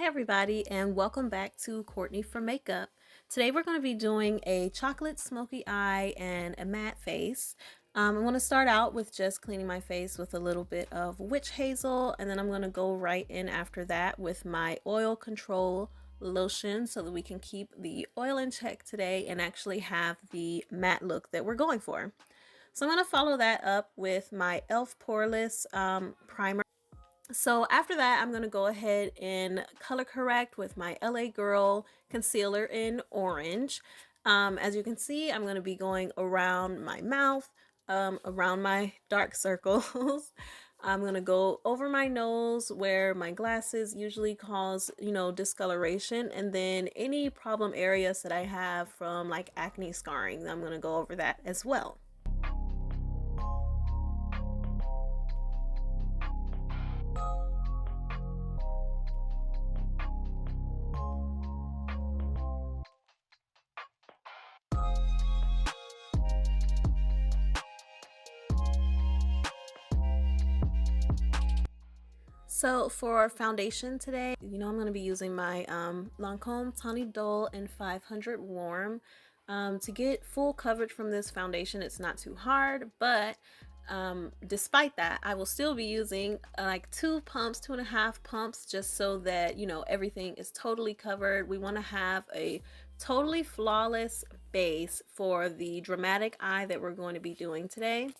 Hey everybody, and welcome back to Courtney for Makeup. Today we're going to be doing a chocolate smoky eye and a matte face. I'm going to start out with just cleaning my face with a little bit of witch hazel, and then I'm going to go right in after that with my Oil Control Lotion so that we can keep the oil in check today and actually have the matte look that we're going for. So I'm going to follow that up with my e.l.f. Poreless Primer. So after that, I'm going to go ahead and color correct with my LA Girl concealer in orange. As you can see, I'm going to be going around my mouth, around my dark circles. I'm going to go over my nose where my glasses usually cause, discoloration. And then any problem areas that I have from like acne scarring, I'm going to go over that as well. So for foundation today, I'm going to be using my Lancome Idole in 500 Warm. To get full coverage from this foundation, it's not too hard, but despite that, I will still be using like 2.5 pumps just so that, everything is totally covered. We want to have a totally flawless base for the dramatic eye that we're going to be doing today.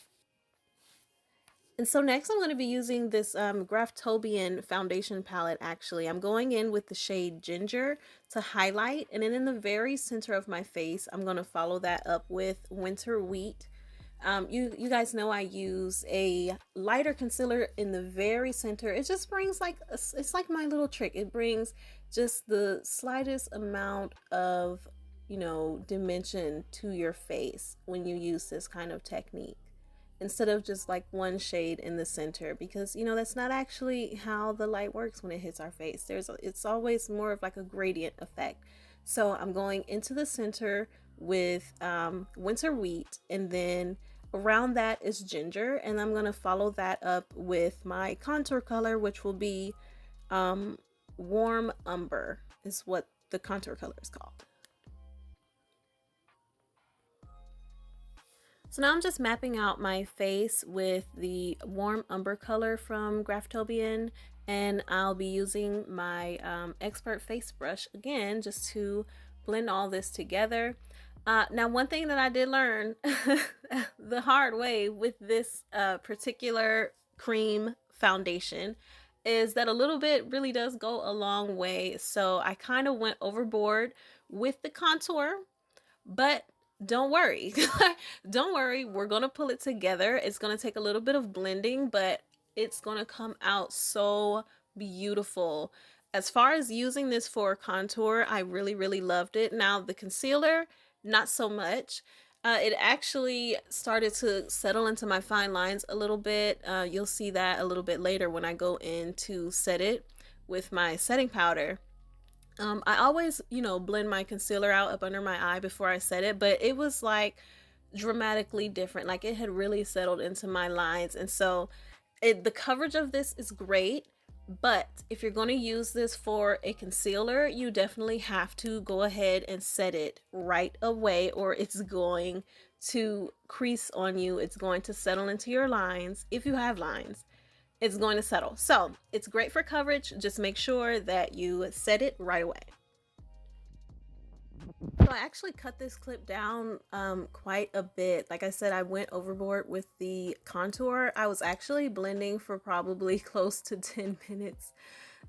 And so next I'm going to be using this Graftobian foundation palette. Actually, I'm going in with the shade Ginger to highlight, and then in the very center of my face, I'm going to follow that up with Winter Wheat. You guys know I use a lighter concealer in the very center. It just brings it's like my little trick. It brings just the slightest amount of, dimension to your face when you use this kind of technique, instead of just like one shade in the center, because that's not actually how the light works when it hits our face. It's always more of like a gradient effect. So I'm going into the center with Winter Wheat, and then around that is Ginger, and I'm going to follow that up with my contour color, which will be Warm Umber is what the contour color is called. So now I'm just mapping out my face with the Warm Umber color from Graftobian, and I'll be using my Expert Face Brush again just to blend all this together. Now, one thing that I did learn the hard way with this particular cream foundation is that a little bit really does go a long way. So I kind of went overboard with the contour, but don't worry. Don't worry, we're gonna pull it together. It's gonna take a little bit of blending, but it's gonna come out so beautiful. As far as using this for contour, I really loved it. Now the concealer, not so much. It actually started to settle into my fine lines a little bit. You'll see that a little bit later when I go in to set it with my setting powder. I always, blend my concealer out up under my eye before I set it, but it was like dramatically different. Like it had really settled into my lines. And so the coverage of this is great, but if you're going to use this for a concealer, you definitely have to go ahead and set it right away, or it's going to crease on you. It's going to settle into your lines. If you have lines, it's going to settle. So it's great for coverage. Just make sure that you set it right away. So I actually cut this clip down quite a bit. Like I said, I went overboard with the contour. I was actually blending for probably close to 10 minutes.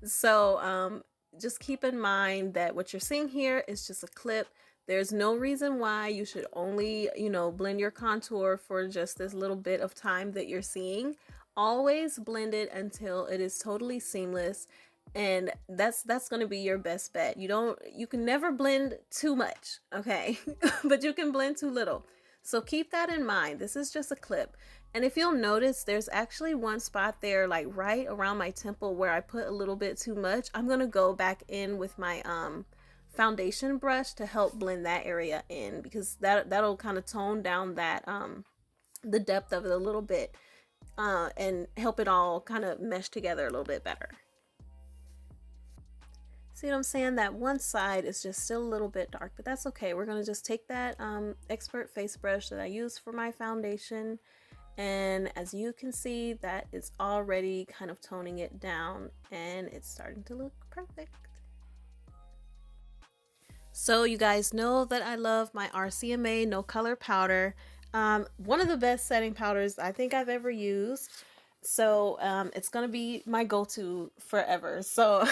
So just keep in mind that what you're seeing here is just a clip. There's no reason why you should only, blend your contour for just this little bit of time that you're seeing. Always blend it until it is totally seamless, and that's going to be your best bet. You can never blend too much, okay? But you can blend too little. So keep that in mind. This is just a clip. And if you'll notice, there's actually one spot there, like right around my temple, where I put a little bit too much. I'm going to go back in with my foundation brush to help blend that area in, because that'll kind of tone down that the depth of it a little bit. And help it all kind of mesh together a little bit better. See what I'm saying? That one side is just still a little bit dark, but that's okay. We're gonna just take that expert face brush that I use for my foundation, and as you can see, that is already kind of toning it down and it's starting to look perfect. So you guys know that I love my RCMA no color powder. One of the best setting powders I think I've ever used. So it's gonna be my go-to forever. So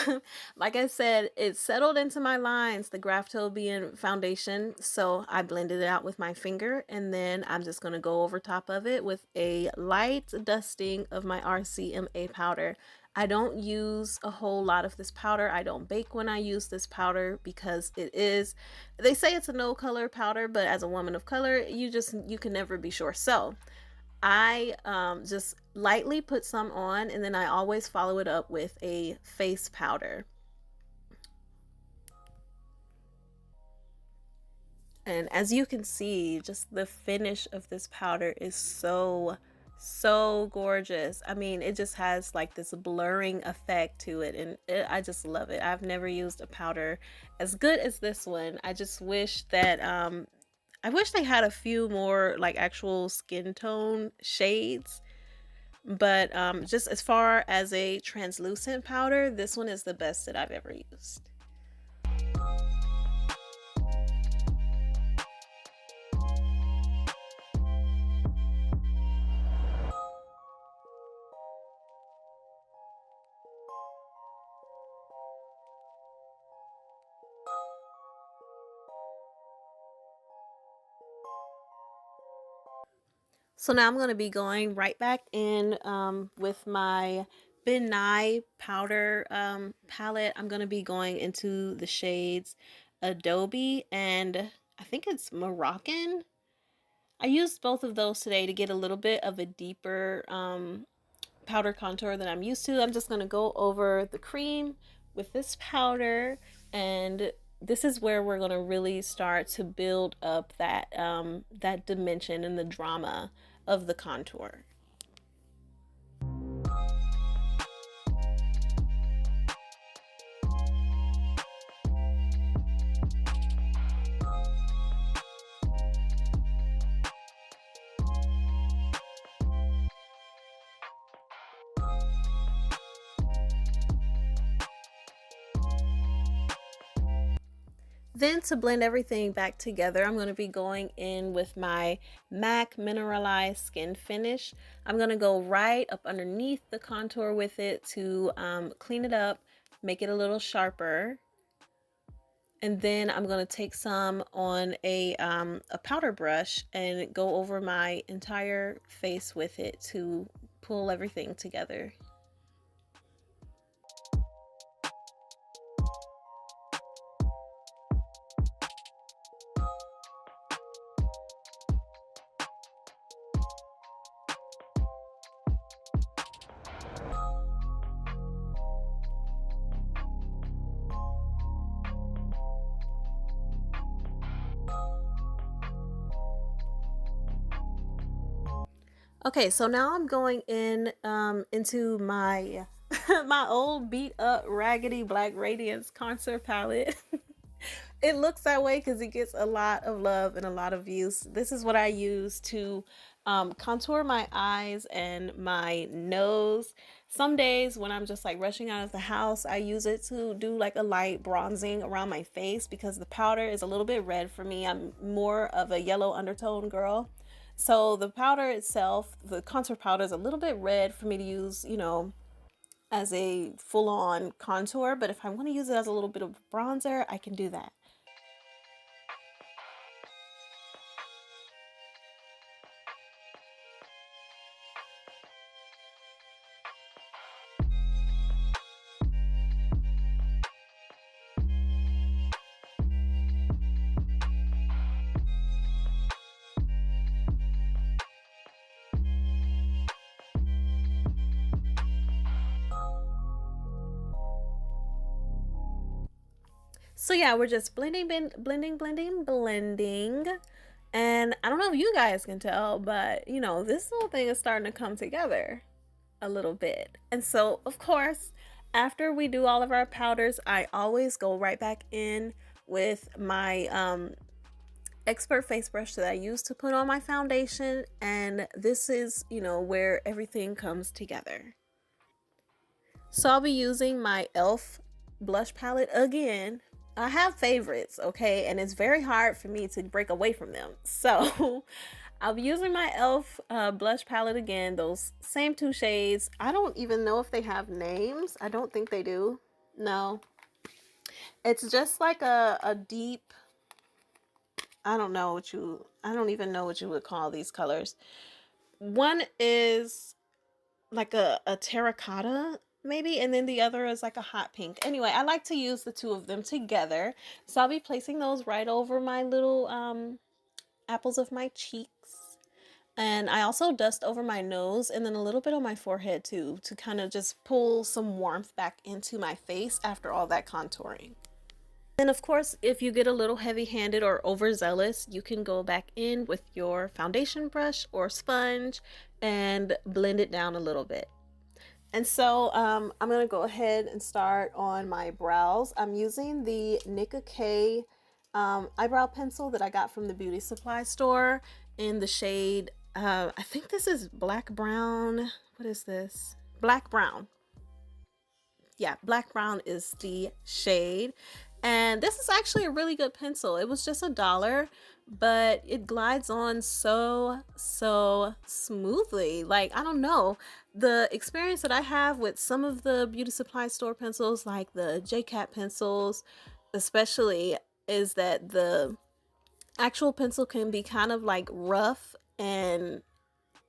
like I said, it settled into my lines, the Graftobian foundation. So I blended it out with my finger, and then I'm just gonna go over top of it with a light dusting of my RCMA powder. I don't use a whole lot of this powder. I don't bake when I use this powder because it is, they say it's a no color powder, but as a woman of color, you can never be sure. So I just lightly put some on, and then I always follow it up with a face powder. And as you can see, just the finish of this powder is so gorgeous. I mean, it just has like this blurring effect to it, and I just love it. I've never used a powder as good as this one. I just wish that I wish they had a few more like actual skin tone shades, but just as far as a translucent powder, this one is the best that I've ever used. So now I'm going to be going right back in with my Benai powder palette. I'm going to be going into the shades Adobe and I think it's Moroccan. I used both of those today to get a little bit of a deeper powder contour than I'm used to. I'm just going to go over the cream with this powder, and this is where we're going to really start to build up that that dimension and the drama of the contour. Then to blend everything back together, I'm going to be going in with my MAC Mineralize Skin Finish. I'm going to go right up underneath the contour with it to clean it up, make it a little sharper. And then I'm going to take some on a powder brush and go over my entire face with it to pull everything together. Okay, so now I'm going in into my my old beat up raggedy black Radiance contour palette. It looks that way because it gets a lot of love and a lot of views. This is what I use to contour my eyes and my nose. Some days when I'm just like rushing out of the house, I use it to do like a light bronzing around my face because the powder is a little bit red for me. I'm more of a yellow undertone girl. So the powder itself, the contour powder, is a little bit red for me to use, you know, as a full-on contour. But if I want to use it as a little bit of bronzer, I can do that. So yeah, we're just blending. And I don't know if you guys can tell, but you know, this whole thing is starting to come together a little bit. And so, of course, After we do all of our powders, I always go right back in with my expert face brush that I use to put on my foundation, and this is, you know, where everything comes together. So I'll be using my e.l.f. blush palette again. I have favorites, okay, and it's very hard for me to break away from them. So I'll be using my e.l.f. Blush palette again, those same two shades. I don't even know if they have names. I don't think they do. No. It's just like a deep, I don't even know what you would call these colors. One is like a terracotta maybe, and then the other is like a hot pink. Anyway, I like to use the two of them together, so I'll be placing those right over my little apples of my cheeks, and I also dust over my nose and then a little bit on my forehead too, to kind of just pull some warmth back into my face after all that contouring. Then of course, if you get a little heavy-handed or overzealous, you can go back in with your foundation brush or sponge and blend it down a little bit. And so I'm going to go ahead and start on my brows. I'm using the Nicka K eyebrow pencil that I got from the beauty supply store in the shade, I think this is black brown. What is this? Black brown. Yeah, black brown is the shade. And this is actually a really good pencil. It was just $1, but it glides on so smoothly. Like, I don't know. The experience that I have with some of the beauty supply store pencils, like the JCat pencils, especially, is that the actual pencil can be kind of like rough, and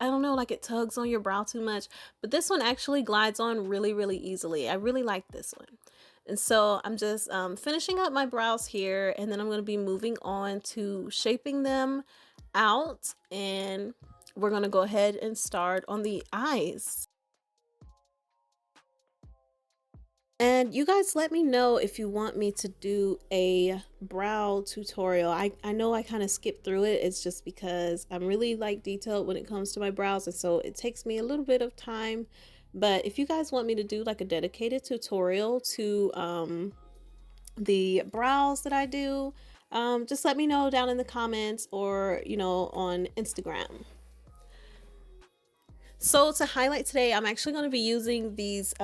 I don't know, like it tugs on your brow too much, but this one actually glides on really easily. I really like this one. And so I'm just finishing up my brows here, and then I'm going to be moving on to shaping them out, and we're going to go ahead and start on the eyes. And you guys let me know if you want me to do a brow tutorial. I know I kind of skipped through it. It's just because I'm really like detailed when it comes to my brows, and so it takes me a little bit of time. But if you guys want me to do like a dedicated tutorial to the brows that I do, just let me know down in the comments, or you know, on Instagram. So to highlight today, I'm actually going to be using these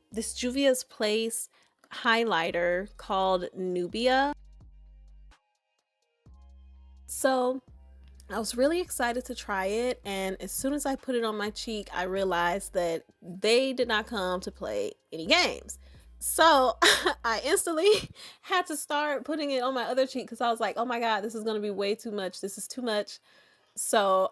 this Juvia's Place highlighter called Nubia. So I was really excited to try it, and as soon as I put it on my cheek, I realized that they did not come to play any games. So I instantly had to start putting it on my other cheek, because I was like, oh my god, this is going to be way too much. This is too much. So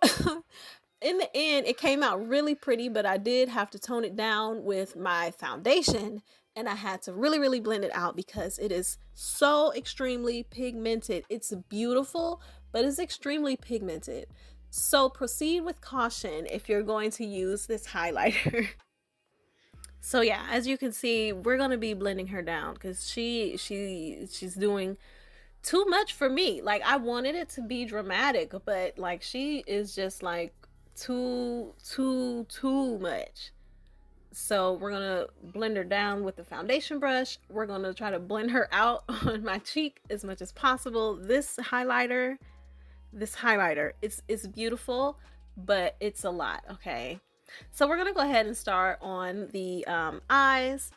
in the end, it came out really pretty, but I did have to tone it down with my foundation, and I had to really blend it out because it is so extremely pigmented. It's beautiful, but it's extremely pigmented. So proceed with caution if you're going to use this highlighter. So yeah, as you can see, we're going to be blending her down because she's doing too much for me. Like, I wanted it to be dramatic, but like she is just like too much. So we're gonna blend her down with the foundation brush. We're gonna try to blend her out on my cheek as much as possible. This highlighter, it's beautiful, but it's a lot. Okay, so we're gonna go ahead and start on the eyes.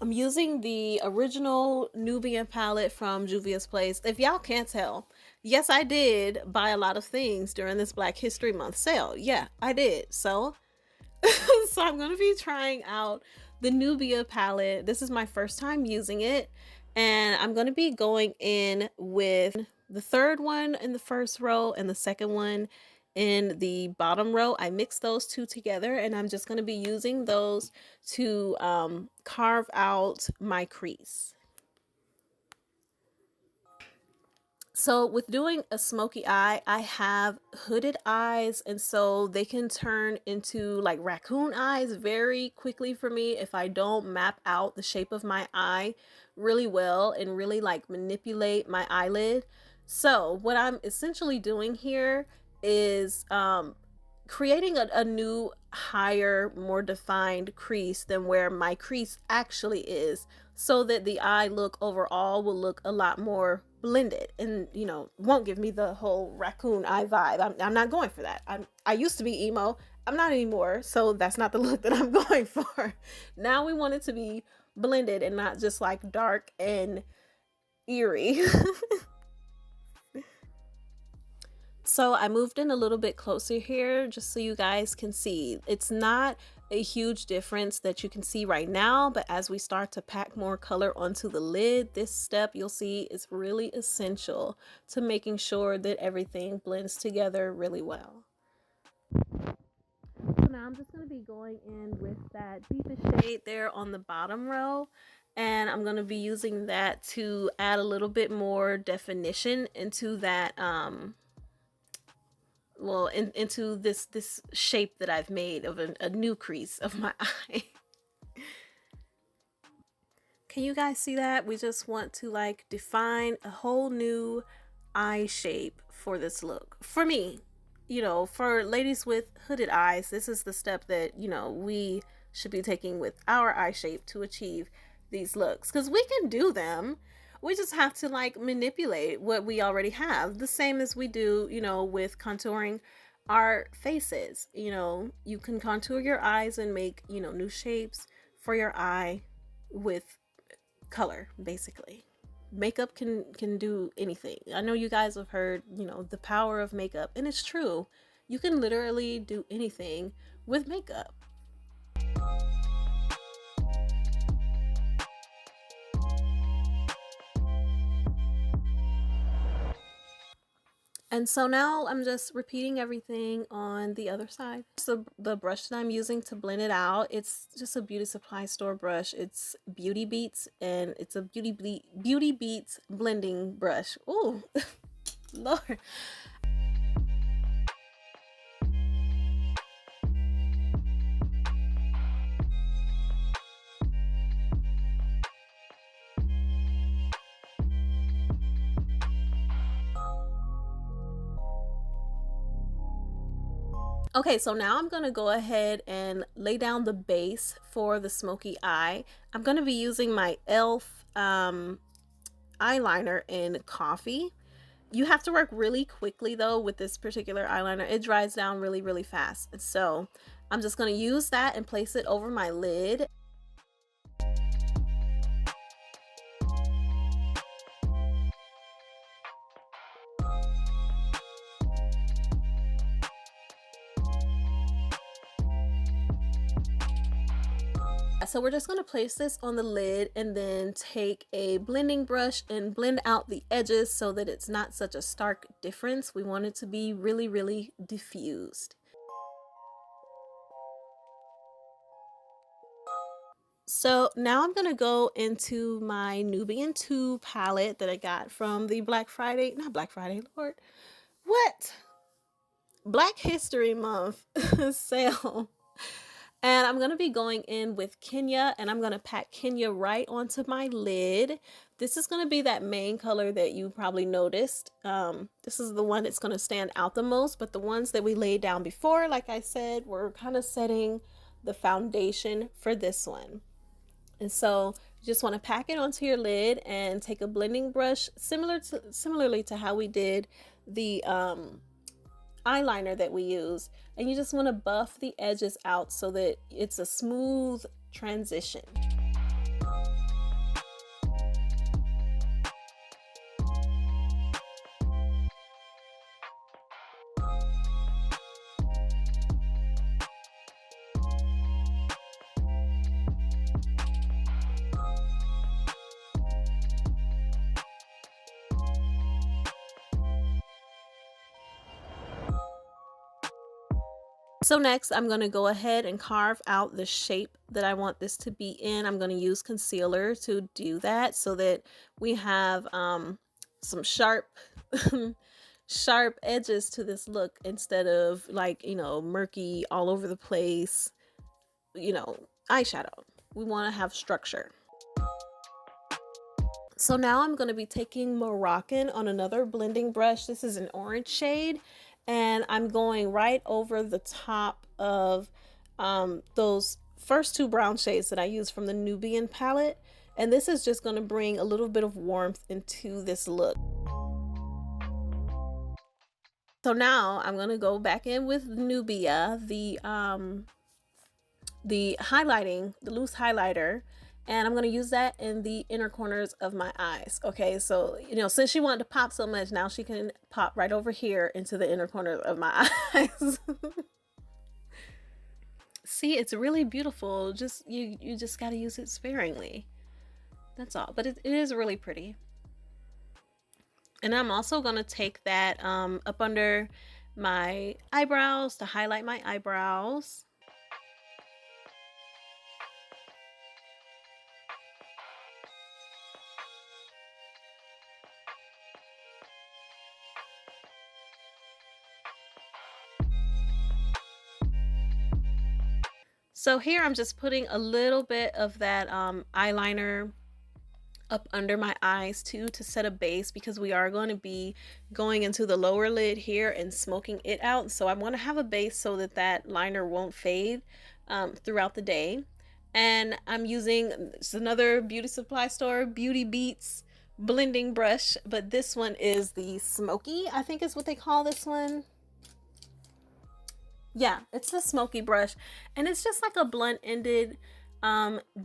I'm using the original Nubian palette from Juvia's Place. If y'all can't tell, yes, I did buy a lot of things during this Black History Month sale. Yeah, I did. So, so I'm going to be trying out the Nubia palette. This is my first time using it, and I'm going to be going in with the third one in the first row and the second one in the bottom row. I mix those two together, and I'm just going to be using those to carve out my crease. So with doing a smoky eye, I have hooded eyes, and so they can turn into like raccoon eyes very quickly for me if I don't map out the shape of my eye really well and really like manipulate my eyelid. So what I'm essentially doing here is creating a new, higher, more defined crease than where my crease actually is, so that the eye look overall will look a lot more blended and, you know, won't give me the whole raccoon eye vibe. I'm not going for that. I used to be emo. I'm not anymore, so that's not the look that I'm going for. Now we want it to be blended and not just like dark and eerie. So I moved in a little bit closer here just so you guys can see. It's not a huge difference that you can see right now, but as we start to pack more color onto the lid, this step you'll see is really essential to making sure that everything blends together really well. So now I'm just going to be going in with that deepest shade there on the bottom row, and I'm going to be using that to add a little bit more definition into that well, into this shape that I've made of a new crease of my eye. Can you guys see that? We just want to like define a whole new eye shape for this look. For me, you know, for ladies with hooded eyes, this is the step that, you know, we should be taking with our eye shape to achieve these looks, because we can do them. We just have to like manipulate what we already have, the same as we do, you know, with contouring our faces. You know, you can contour your eyes and make, you know, new shapes for your eye with color. Basically, makeup can do anything. I know you guys have heard, you know, the power of makeup, and it's true. You can literally do anything with makeup. And so now I'm just repeating everything on the other side. So the brush that I'm using to blend it out, it's just a beauty supply store brush. It's Beauty Beats, and it's a Beauty Beats blending brush. Ooh, Lord. Okay, so now I'm going to go ahead and lay down the base for the smoky eye. I'm going to be using my e.l.f. eyeliner in Coffee. You have to work really quickly though with this particular eyeliner. It dries down really fast. So I'm just going to use that and place it over my lid. So we're just going to place this on the lid and then take a blending brush and blend out the edges so that it's not such a stark difference. We want it to be really diffused. So now I'm going to go into my Nubian 2 palette that I got from the not Black Friday, Lord. What? Black History Month sale. And I'm going to be going in with Kenya, and I'm going to pat Kenya right onto my lid. This is going to be that main color that you probably noticed. This is the one that's going to stand out the most, but the ones that we laid down before, like I said, we're kind of setting the foundation for this one. And so you just want to pack it onto your lid and take a blending brush similarly to how we did the eyeliner that we use, and you just want to buff the edges out so that it's a smooth transition. So next I'm going to go ahead and carve out the shape that I want this to be in. I'm going to use concealer to do that so that we have some sharp sharp edges to this look instead of like, you know, murky all over the place, you know, eyeshadow. We want to have structure. So now I'm going to be taking Moroccan on another blending brush. This is an orange shade, and I'm going right over the top of those first two brown shades that I used from the Nubian palette. And this is just going to bring a little bit of warmth into this look. So now I'm going to go back in with Nubia, the highlighting, the loose highlighter, and I'm going to use that in the inner corners of my eyes. Okay, so you know, since she wanted to pop so much, now she can pop right over here into the inner corners of my eyes. See, it's really beautiful. Just you just got to use it sparingly. That's all. But it is really pretty. And I'm also going to take that up under my eyebrows to highlight my eyebrows. So here I'm just putting a little bit of that eyeliner up under my eyes too, to set a base, because we are going to be going into the lower lid here and smoking it out. So I want to have a base so that that liner won't fade throughout the day. And I'm using another beauty supply store, Beauty Beats blending brush, but this one is the Smokey, I think is what they call this one. Yeah, it's the Smokey brush, and it's just like a blunt-ended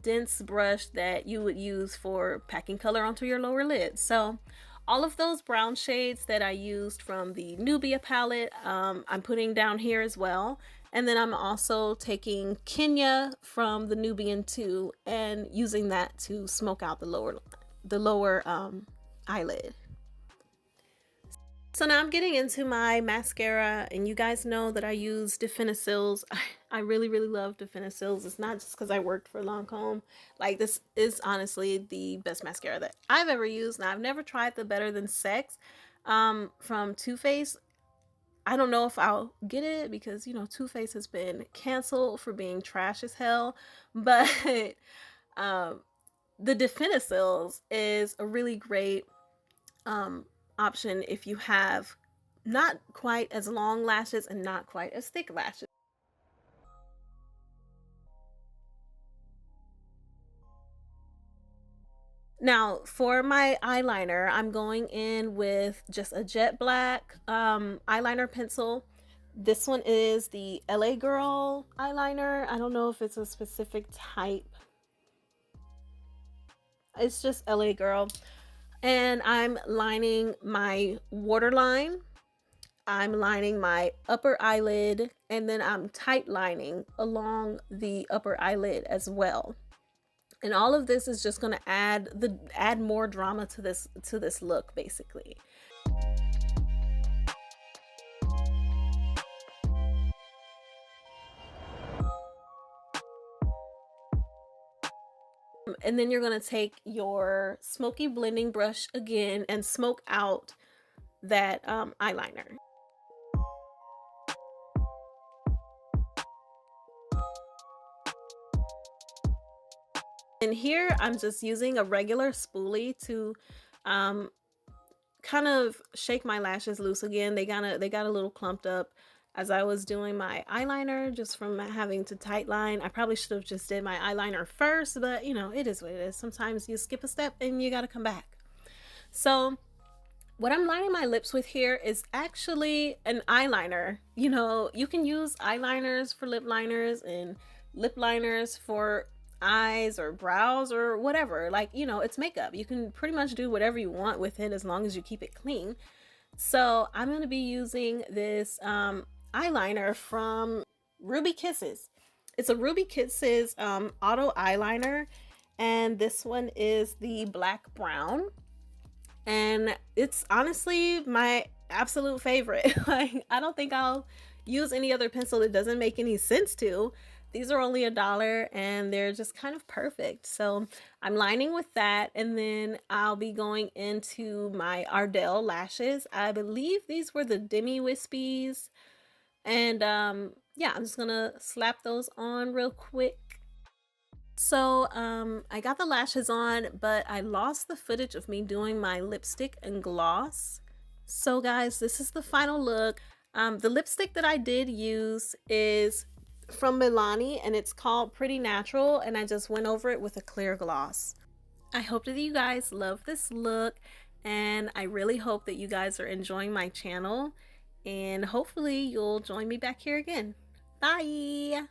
dense brush that you would use for packing color onto your lower lid. So all of those brown shades that I used from the Nubia palette, I'm putting down here as well. And then I'm also taking Kenya from the Nubian too, and using that to smoke out the lower eyelid. So now I'm getting into my mascara, and you guys know that I use Definicils. I really, really love Definicils. It's not just because I worked for Lancome. Like, this is honestly the best mascara that I've ever used. Now, I've never tried the Better Than Sex from Too Faced. I don't know if I'll get it because, you know, Too Faced has been canceled for being trash as hell. But um, the Definicils is a really great option if you have not quite as long lashes and not quite as thick lashes. Now for my eyeliner, I'm going in with just a jet black eyeliner pencil. This one is the LA Girl eyeliner. I don't know if it's a specific type. It's just LA Girl. And I'm lining my waterline, I'm lining my upper eyelid, and then I'm tight lining along the upper eyelid as well. And all of this is just going to add more drama to this look, basically. And then you're going to take your smoky blending brush again and smoke out that eyeliner. And here I'm just using a regular spoolie to kind of shake my lashes loose again. They got a little clumped up as I was doing my eyeliner, just from having to tight line. I probably should have just did my eyeliner first, but you know, it is what it is. Sometimes you skip a step and you got to come back. So what I'm lining my lips with here is actually an eyeliner. You know, you can use eyeliners for lip liners and lip liners for eyes or brows or whatever. Like, you know, it's makeup. You can pretty much do whatever you want with it as long as you keep it clean. So I'm going to be using this eyeliner from Ruby Kisses. It's a Ruby Kisses auto eyeliner, and this one is the black brown, and it's honestly my absolute favorite. Like, I don't think I'll use any other pencil. It doesn't make any sense to. These are only $1 and they're just kind of perfect. So I'm lining with that, and then I'll be going into my Ardell lashes. I believe these were the Demi Wispies. And yeah, I'm just gonna slap those on real quick. So I got the lashes on, but I lost the footage of me doing my lipstick and gloss. So guys, this is the final look. The lipstick that I did use is from Milani and it's called Pretty Natural, and I just went over it with a clear gloss. I hope that you guys love this look, and I really hope that you guys are enjoying my channel, and hopefully you'll join me back here again. Bye!